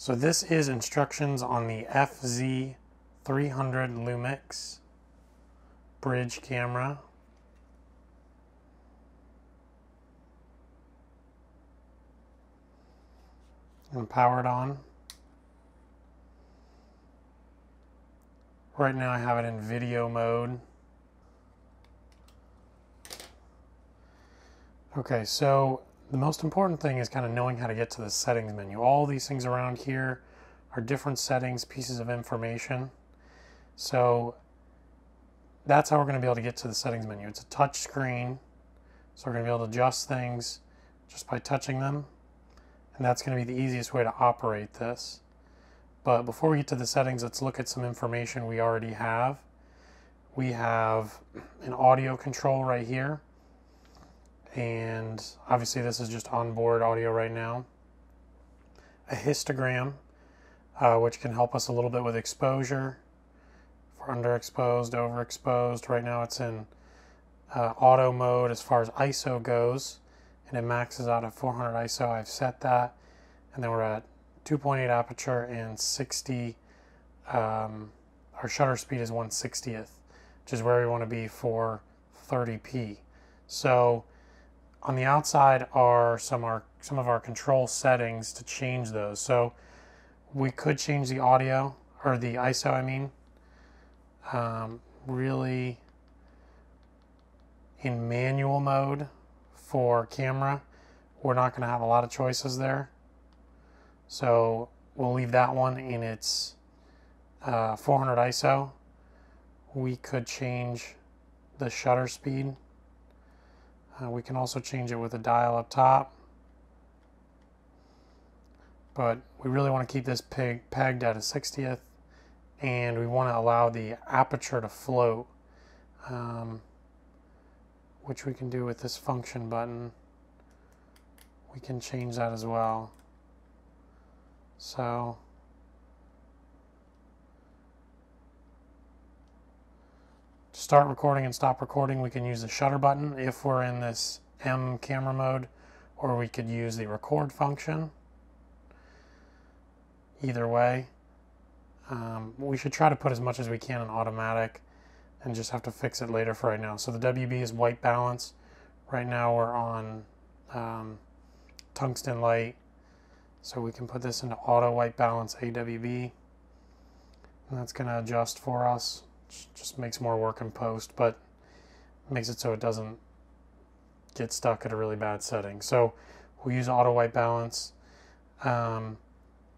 So this is instructions on the FZ300 Lumix bridge camera. And power it on. Right now I have it in video mode. Okay, so the most important thing is kind of knowing how to get to the settings menu. All these things around here are different settings, pieces of information. So that's how we're going to be able to get to the settings menu. It's a touch screen, so we're going to be able to adjust things just by touching them. And that's going to be the easiest way to operate this. But before we get to the settings, let's look at some information we already have. We have an audio control right here. And obviously this is just onboard audio right now. A histogram, which can help us a little bit with exposure. For underexposed, overexposed. Right now it's in auto mode as far as ISO goes. And it maxes out at 400 ISO. I've set that. And then we're at 2.8 aperture and 60. Our shutter speed is 1/60th, which is where we want to be for 30p. So on the outside are some of our control settings to change those. So we could change the audio, or the ISO, I mean. Really in manual mode for camera, we're not going to have a lot of choices there. So we'll leave that one in its 400 ISO. We could change the shutter speed. We can also change it with a dial up top. But we really want to keep this pegged at a 60th. And we want to allow the aperture to float, which we can do with this function button. We can change that as well. So to start recording and stop recording, we can use the shutter button if we're in this M camera mode, or we could use the record function. Either way. We should try to put as much as we can in automatic and just have to fix it later for right now. So the WB is white balance. Right now we're on tungsten light. So we can put this into auto white balance AWB. And that's going to adjust for us. Just makes more work in post, but makes it so it doesn't get stuck at a really bad setting. So we'll use auto white balance.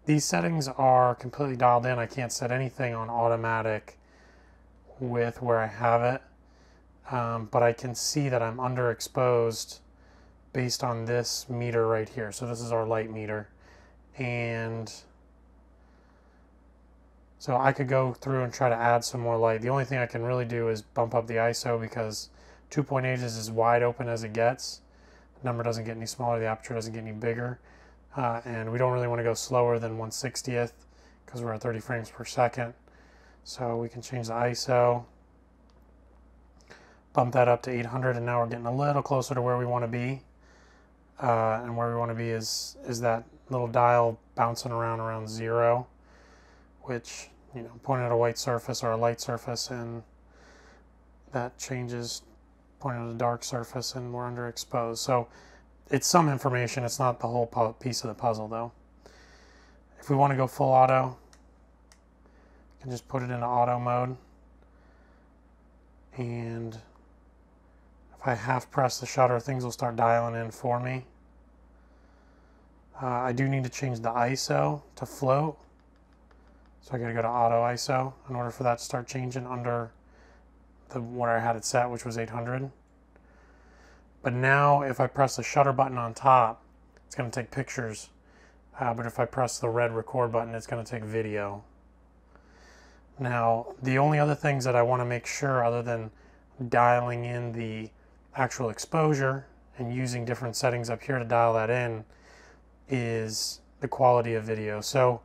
These settings are completely dialed in. I can't set anything on automatic with where I have it, but I can see that I'm underexposed based on this meter right here. So this is our light meter, and so I could go through and try to add some more light. The only thing I can really do is bump up the ISO, because 2.8 is as wide open as it gets. The number doesn't get any smaller, the aperture doesn't get any bigger. And we don't really want to go slower than 1/60th because we're at 30 frames per second. So we can change the ISO, bump that up to 800, and now we're getting a little closer to where we want to be. And where we want to be is that little dial bouncing around 0, which, you know, pointing at a white surface or a light surface, and that changes pointing at a dark surface, and we're underexposed. So it's some information. It's not the whole piece of the puzzle, though. If we want to go full auto, you can just put it into auto mode. And if I half press the shutter, things will start dialing in for me. I do need to change the ISO to float. So I got to go to auto ISO in order for that to start changing under where I had it set, which was 800. But now if I press the shutter button on top, it's going to take pictures. But if I press the red record button, it's going to take video. Now, the only other things that I want to make sure, other than dialing in the actual exposure and using different settings up here to dial that in, is the quality of video. So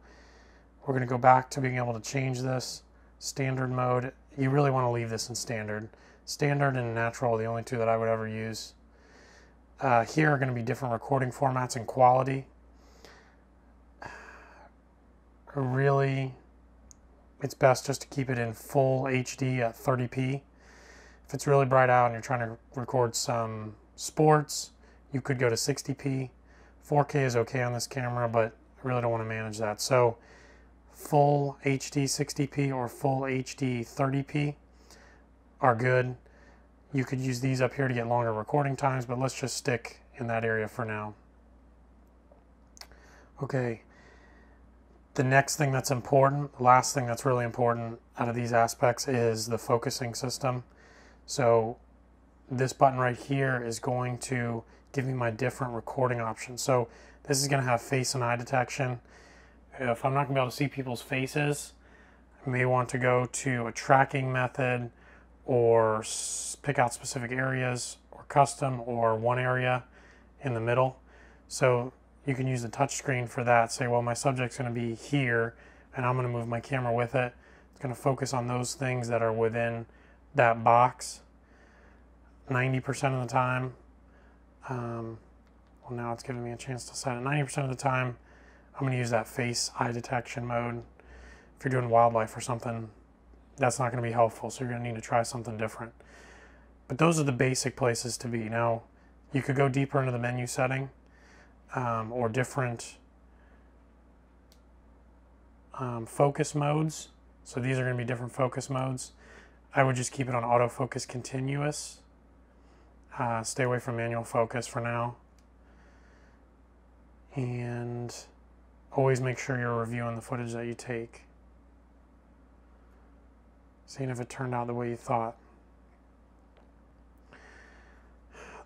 we're going to go back to being able to change this. Standard mode, you really want to leave this in standard. Standard and natural are the only two that I would ever use. Here are going to be different recording formats and quality. really, it's best just to keep it in full HD at 30p. If it's really bright out and you're trying to record some sports, you could go to 60p. 4K is okay on this camera, but I really don't want to manage that. So full HD 60p or full HD 30p are good. You could use these up here to get longer recording times, but let's just stick in that area for now. Okay, the next thing that's important, the last thing that's really important out of these aspects is the focusing system. So this button right here is going to give me my different recording options. So this is going to have face and eye detection. If I'm not going to be able to see people's faces, I may want to go to a tracking method or pick out specific areas, or custom, or one area in the middle. So you can use the touch screen for that. Say, well, my subject's going to be here and I'm going to move my camera with it. It's going to focus on those things that are within that box 90% of the time. Well, now it's giving me a chance to set it. 90% of the time, I'm going to use that face eye detection mode. If you're doing wildlife or something, that's not going to be helpful, so you're going to need to try something different. But those are the basic places to be. Now, you could go deeper into the menu setting, or different focus modes. So these are going to be different focus modes. I would just keep it on autofocus continuous. Stay away from manual focus for now. And always make sure you're reviewing the footage that you take, seeing if it turned out the way you thought.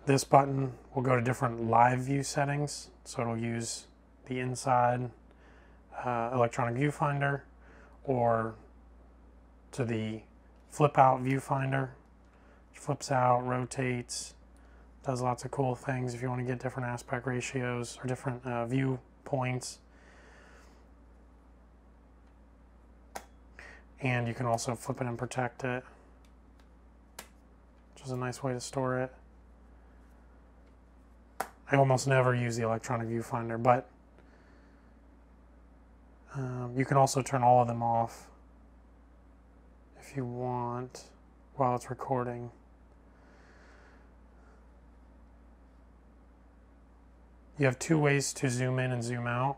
This button will go to different live view settings, so it'll use the inside electronic viewfinder, or to the flip out viewfinder, which flips out, rotates, does lots of cool things if you want to get different aspect ratios or different view points. And you can also flip it and protect it, which is a nice way to store it. I almost never use the electronic viewfinder, but you can also turn all of them off if you want while it's recording. You have two ways to zoom in and zoom out.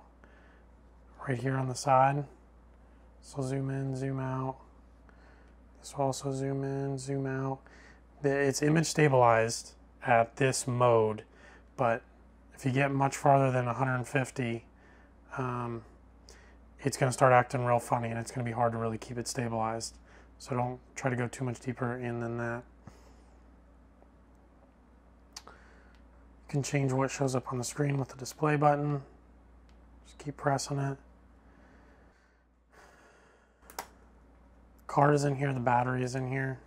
Right here on the side. So zoom in, zoom out. This will also zoom in, zoom out. It's image stabilized at this mode, but if you get much farther than 150, it's going to start acting real funny, and it's going to be hard to really keep it stabilized. So don't try to go too much deeper in than that. You can change what shows up on the screen with the display button. Just keep pressing it. Card is in here, the battery is in here.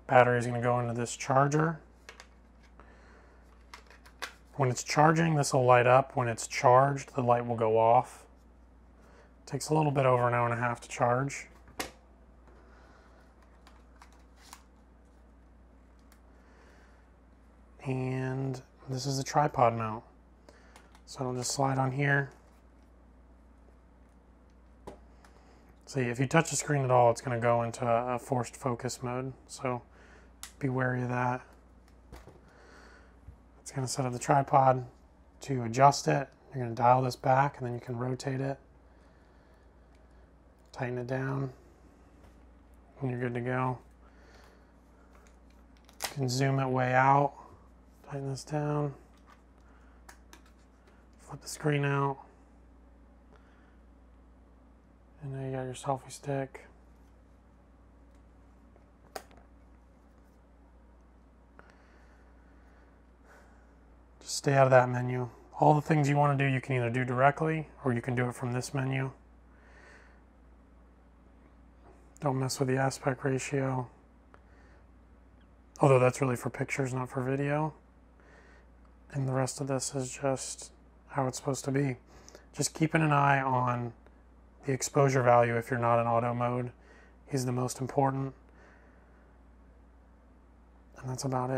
Battery is going to go into this charger. When it's charging, this will light up. When it's charged, the light will go off. It takes a little bit over an hour and a half to charge. And this is the tripod mount. So it'll just slide on here. See, if you touch the screen at all, it's going to go into a forced focus mode. So be wary of that. It's going to set up the tripod. To adjust it, you're going to dial this back, and then you can rotate it. Tighten it down, and you're good to go. You can zoom it way out. Tighten this down, flip the screen out, and now you got your selfie stick. Just stay out of that menu. All the things you want to do, you can either do directly, or you can do it from this menu. Don't mess with the aspect ratio, although that's really for pictures, not for video. And the rest of this is just how it's supposed to be. Just keeping an eye on the exposure value if you're not in auto mode. He's the most important. And that's about it.